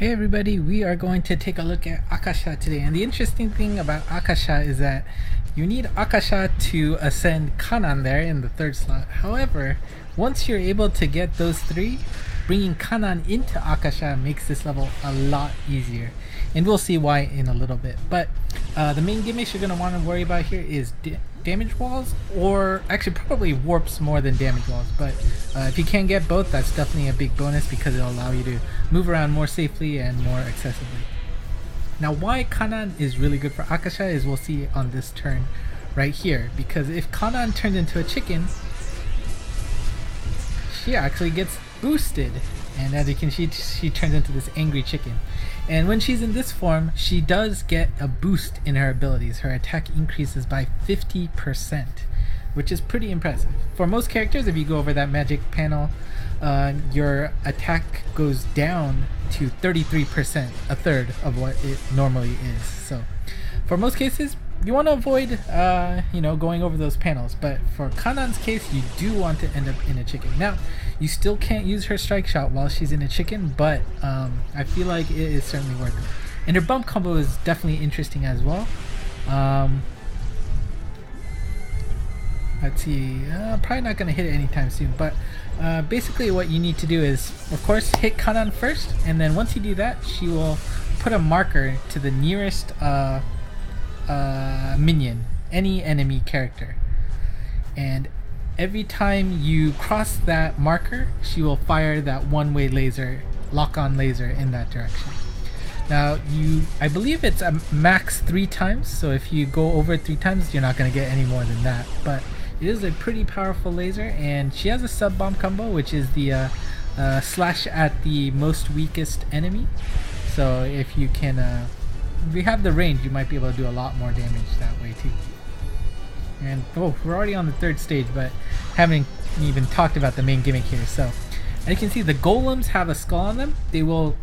Hey everybody, we are going to take a look at Akasha today. And the interesting thing about Akasha is that you need Akasha to ascend Canaan there in the third slot. However, once you're able to get those three, bringing Canaan into Akasha makes this level a lot easier. And we'll see why in a little bit. But the main gimmicks you're going to want to worry about here is damage walls, or actually probably warps more than damage walls. But if you can get both, that's definitely a big bonus because it'll allow you to move around more safely and more accessibly. Now, why Canaan is really good for Akasha is we'll see on this turn right here, because if Canaan turns into a chicken, she actually gets boosted, and as you can see, she turns into this angry chicken. And when she's in this form, she does get a boost in her abilities. Her attack increases by 50%, which is pretty impressive. For most characters, if you go over that magic panel, your attack goes down to 33%, a third of what it normally is. So for most cases, you want to avoid going over those panels, but for Kanaan's case, you do want to end up in a chicken. Now, you still can't use her strike shot while she's in a chicken, but I feel like it is certainly worth it. And her bump combo is definitely interesting as well. Let's see, probably not going to hit it anytime soon, but basically what you need to do is, of course, hit Canaan first, and then once you do that, she will put a marker to the nearest minion, any enemy character, and every time you cross that marker, she will fire that one-way laser, lock-on laser in that direction. Now, I believe it's a max 3 times, so if you go over 3 times, you're not going to get any more than that, but it is a pretty powerful laser, and she has a sub-bomb combo, which is the slash at the most weakest enemy. So if you can if you have the range, you might be able to do a lot more damage that way too. And we're already on the 3rd stage, but haven't even talked about the main gimmick here. So as you can see, the golems have a skull on them. They will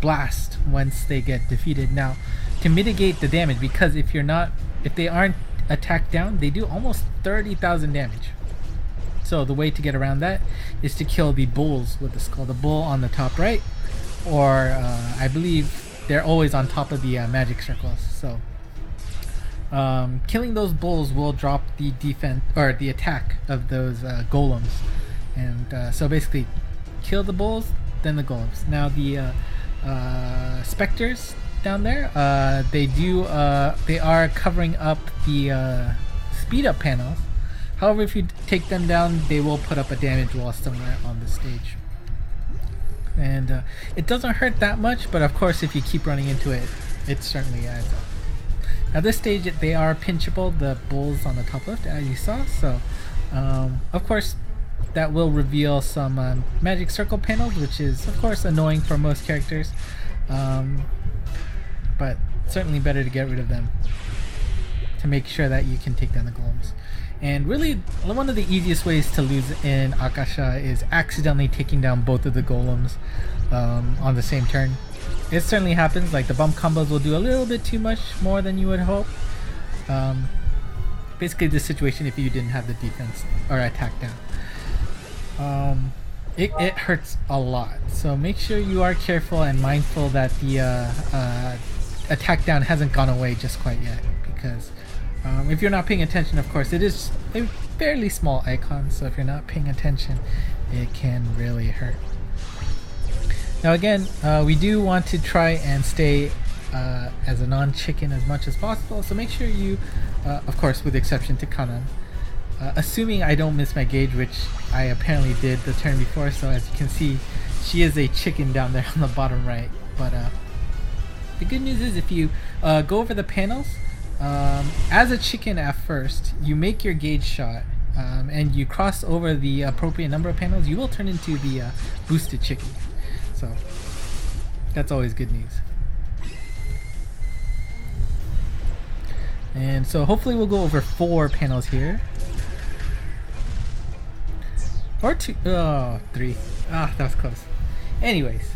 blast once they get defeated. Now, to mitigate the damage, because if they aren't attacked down, they do almost 30,000 damage. So the way to get around that is to kill the bulls with the skull. The bull on the top right, or I believe they're always on top of the magic circles. So killing those bulls will drop the defense or the attack of those golems, and so basically kill the bulls, then the golems. Now the specters down there, they are covering up the speed up panels. However, if you take them down, they will put up a damage wall somewhere on the stage. And it doesn't hurt that much, but of course if you keep running into it, it certainly adds up. At this stage, they are pinchable, the bulls on the top left, as you saw. So of course that will reveal some magic circle panels, which is of course annoying for most characters, but certainly better to get rid of them to make sure that you can take down the golems. And really, one of the easiest ways to lose in Akasha is accidentally taking down both of the golems on the same turn. It certainly happens, like the bump combos will do a little bit too much more than you would hope. Basically this situation if you didn't have the defense or attack down. It hurts a lot, so make sure you are careful and mindful that the attack down hasn't gone away just quite yet, because if you're not paying attention, of course, it is a fairly small icon, so if you're not paying attention, it can really hurt. Now again, we do want to try and stay as a non-chicken as much as possible, so make sure you, of course with the exception to Canaan, assuming I don't miss my gauge, which I apparently did the turn before, so as you can see, she is a chicken down there on the bottom right. But the good news is if you go over the panels, as a chicken at first, you make your gauge shot, and you cross over the appropriate number of panels, you will turn into the boosted chicken. So that's always good news. And so hopefully we'll go over 4 panels here. Or 2, 3. That was close. Anyways,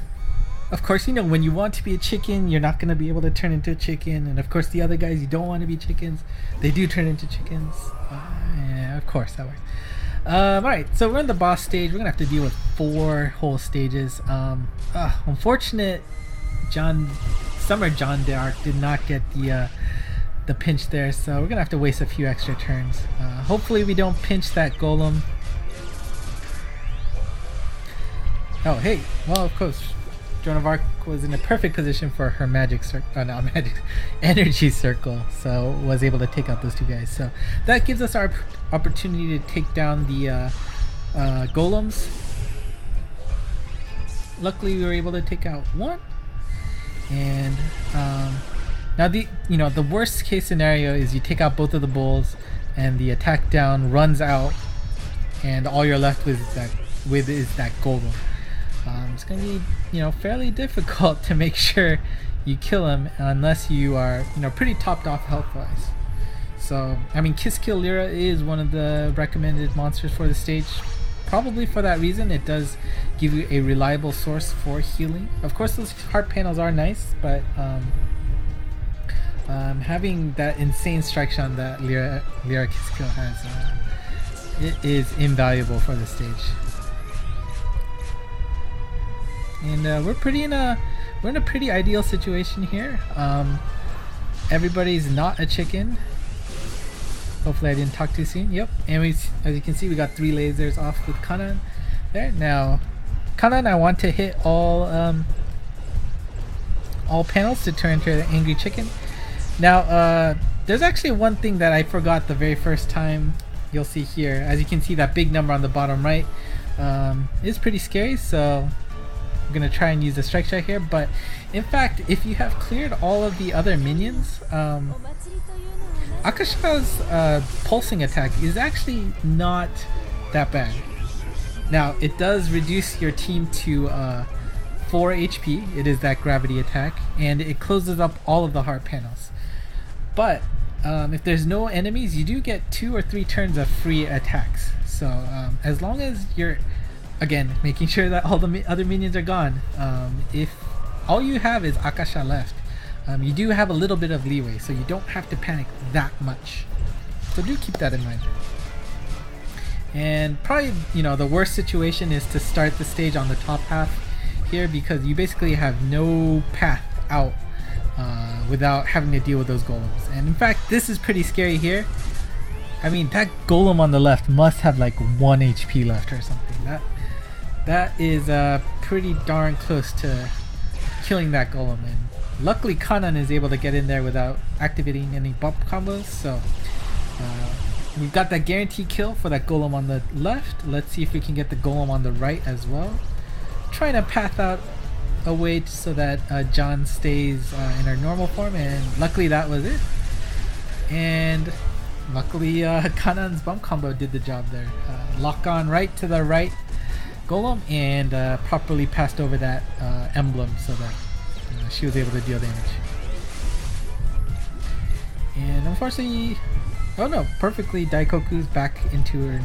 of course, when you want to be a chicken, you're not going to be able to turn into a chicken. And of course, the other guys, you don't want to be chickens. They do turn into chickens. Yeah, of course, that works. Alright, so we're in the boss stage. We're going to have to deal with 4 whole stages. Unfortunate Summer John D'Arc did not get the pinch there, so we're gonna have to waste a few extra turns. Hopefully we don't pinch that golem. Oh hey, well of course Joan of Arc was in a perfect position for her magic circle, not magic, energy circle, so was able to take out those two guys. So that gives us our opportunity to take down the golems. Luckily we were able to take out one, and now the worst case scenario is you take out both of the bulls and the attack down runs out and all you're left with is that golem. It's going to be fairly difficult to make sure you kill him unless you are pretty topped off health wise. So I mean, Kiss Kill Lyra is one of the recommended monsters for the stage, probably for that reason. It does give you a reliable source for healing. Of course those heart panels are nice, but having that insane strike shot that Lyra Kiss Kill has, it is invaluable for the stage. And we're in a pretty ideal situation here. Everybody's not a chicken. Hopefully I didn't talk too soon. Yep. And as you can see, we got 3 lasers off with Canaan there. Now Canaan, I want to hit all panels to turn into an angry chicken. Now there's actually one thing that I forgot the very first time. You'll see here, as you can see, that big number on the bottom right is pretty scary, so I'm gonna try and use the strike shot here. But in fact, if you have cleared all of the other minions, Akasha's pulsing attack is actually not that bad. Now it does reduce your team to 4 HP. It is that gravity attack, and it closes up all of the heart panels. But if there's no enemies, you do get 2 or 3 turns of free attacks. So as long as you're, again, making sure that all the other minions are gone, if all you have is Akasha left, you do have a little bit of leeway, so you don't have to panic that much. So do keep that in mind. And probably, the worst situation is to start the stage on the top half here, because you basically have no path out without having to deal with those golems. And in fact, this is pretty scary here. I mean, that golem on the left must have like 1 HP left or something. That is pretty darn close to killing that golem. And luckily Canaan is able to get in there without activating any bump combos. So we've got that guaranteed kill for that golem on the left. Let's see if we can get the golem on the right as well. Trying to path out a way so that John stays in her normal form, and luckily that was it. And luckily Canaan's bump combo did the job there. Lock on right to the right golem, and properly passed over that emblem so that she was able to deal damage. And unfortunately, oh no, perfectly Daikoku's back into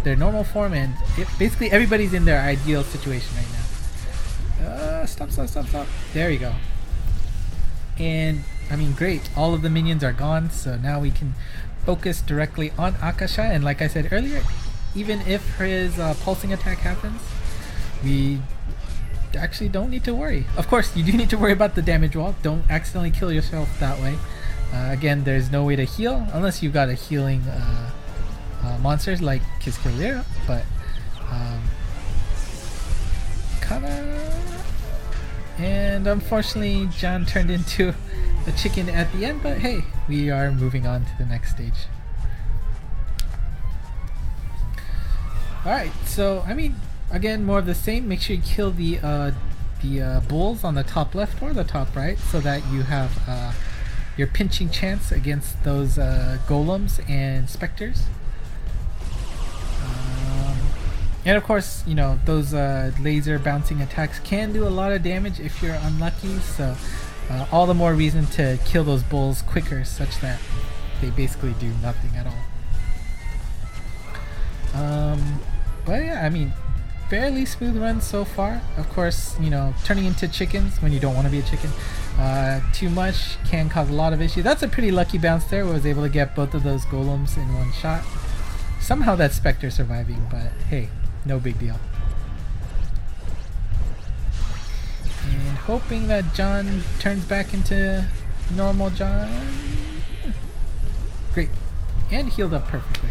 their normal form, and basically everybody's in their ideal situation right now. Stop. There you go. And I mean, great, all of the minions are gone, so now we can focus directly on Akasha. And like I said earlier, even if his pulsing attack happens, we actually don't need to worry. Of course, you do need to worry about the damage wall. Don't accidentally kill yourself that way. Again, there's no way to heal unless you've got a healing monsters like Kiss Kill Lyra, but and unfortunately John turned into a chicken at the end, but hey, we are moving on to the next stage. Alright, so I mean, again, more of the same. Make sure you kill the bulls on the top left or the top right, so that you have your pinching chance against those golems and specters. And of course, those laser bouncing attacks can do a lot of damage if you're unlucky, so all the more reason to kill those bulls quicker, such that they basically do nothing at all. But yeah, I mean, fairly smooth run so far. Of course, turning into chickens when you don't want to be a chicken too much can cause a lot of issues. That's a pretty lucky bounce there. I was able to get both of those golems in one shot. Somehow that Spectre surviving, but hey, no big deal. And hoping that John turns back into normal John. Great. And healed up perfectly.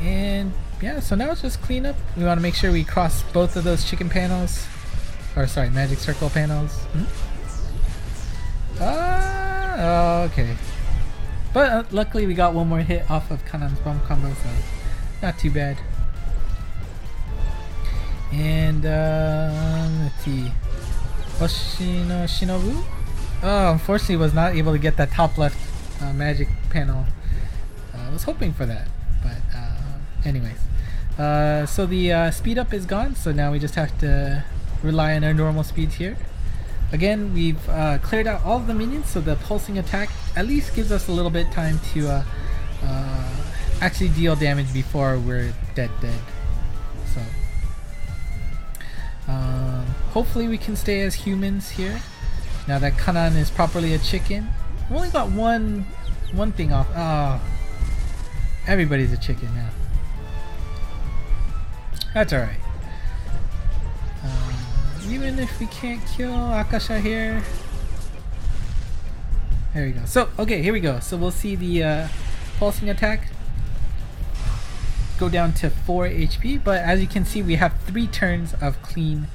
And yeah, so now it's just clean up. We want to make sure we cross both of those chicken panels. Or sorry, magic circle panels. Okay. But luckily we got one more hit off of Canaan's bomb combo, so not too bad. And let's see. Hoshino Shinobu? Oh, unfortunately was not able to get that top left magic panel. I was hoping for that, but anyways. So the speed up is gone, so now we just have to rely on our normal speeds here. Again, we've cleared out all of the minions, so the pulsing attack at least gives us a little bit time to actually deal damage before we're dead. So hopefully we can stay as humans here now that Canaan is properly a chicken. We only got one thing off. Oh, everybody's a chicken now. That's alright. Even if we can't kill Akasha here. There we go. So, okay, here we go. So we'll see the pulsing attack go down to 4 HP, but as you can see we have 3 turns of clean,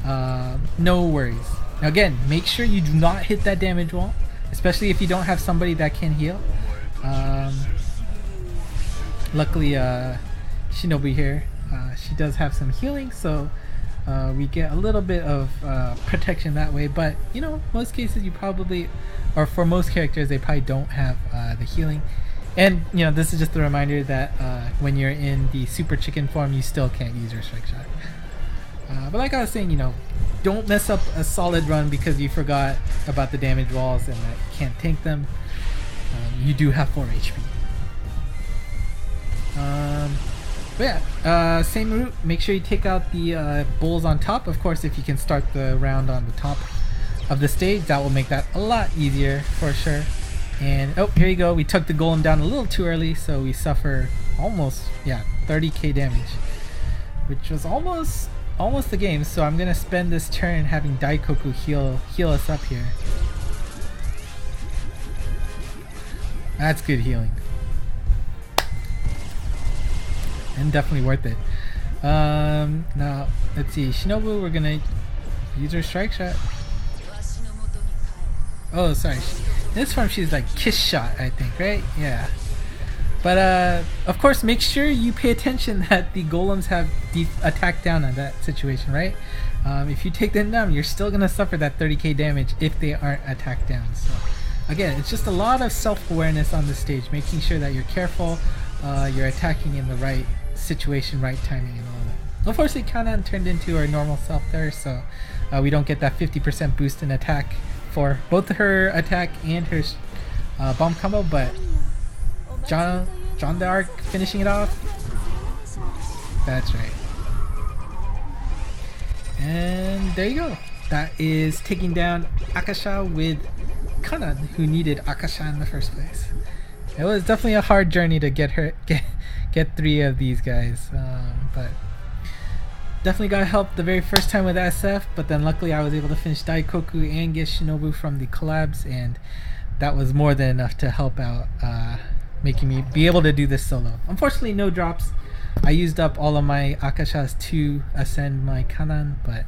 no worries. Now again, make sure you do not hit that damage wall, especially if you don't have somebody that can heal. Luckily Shinobu here, she does have some healing, so we get a little bit of protection that way, but you know, most cases you probably, or for most characters, they probably don't have the healing. And you know, this is just a reminder that when you're in the super chicken form, you still can't use your strike shot. But like I was saying, you know, don't mess up a solid run because you forgot about the damage walls and that you can't tank them. You do have 4 HP. But yeah, same route. Make sure you take out the bulls on top. Of course, if you can start the round on the top of the stage, that will make that a lot easier for sure. And oh, here you go. We took the golem down a little too early, so we suffer almost 30k damage, which was almost the game. So I'm gonna spend this turn having Daikoku heal us up here. That's good healing. And definitely worth it. Now let's see, Shinobu, we're gonna use her strike shot. Oh, sorry. This form she's like kiss shot, I think, right? Yeah. But of course, make sure you pay attention that the golems have attack down on that situation, right? If you take them down, you're still gonna suffer that 30k damage if they aren't attacked down. So again, it's just a lot of self-awareness on the stage, making sure that you're careful, you're attacking in the right situation, right timing, and all that. Unfortunately, Canaan turned into her normal self there, so we don't get that 50% boost in attack for both her attack and her bomb combo, but John the Arc finishing it off. That's right. And there you go. That is taking down Akasha with Canaan, who needed Akasha in the first place. It was definitely a hard journey to get 3 of these guys, but definitely got help the very first time with SF, but then luckily I was able to finish Daikoku and get Shinobu from the collabs, and that was more than enough to help out, making me be able to do this solo. Unfortunately, no drops. I used up all of my Akashas to ascend my Canaan, but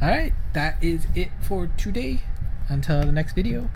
alright, that is it for today. Until the next video.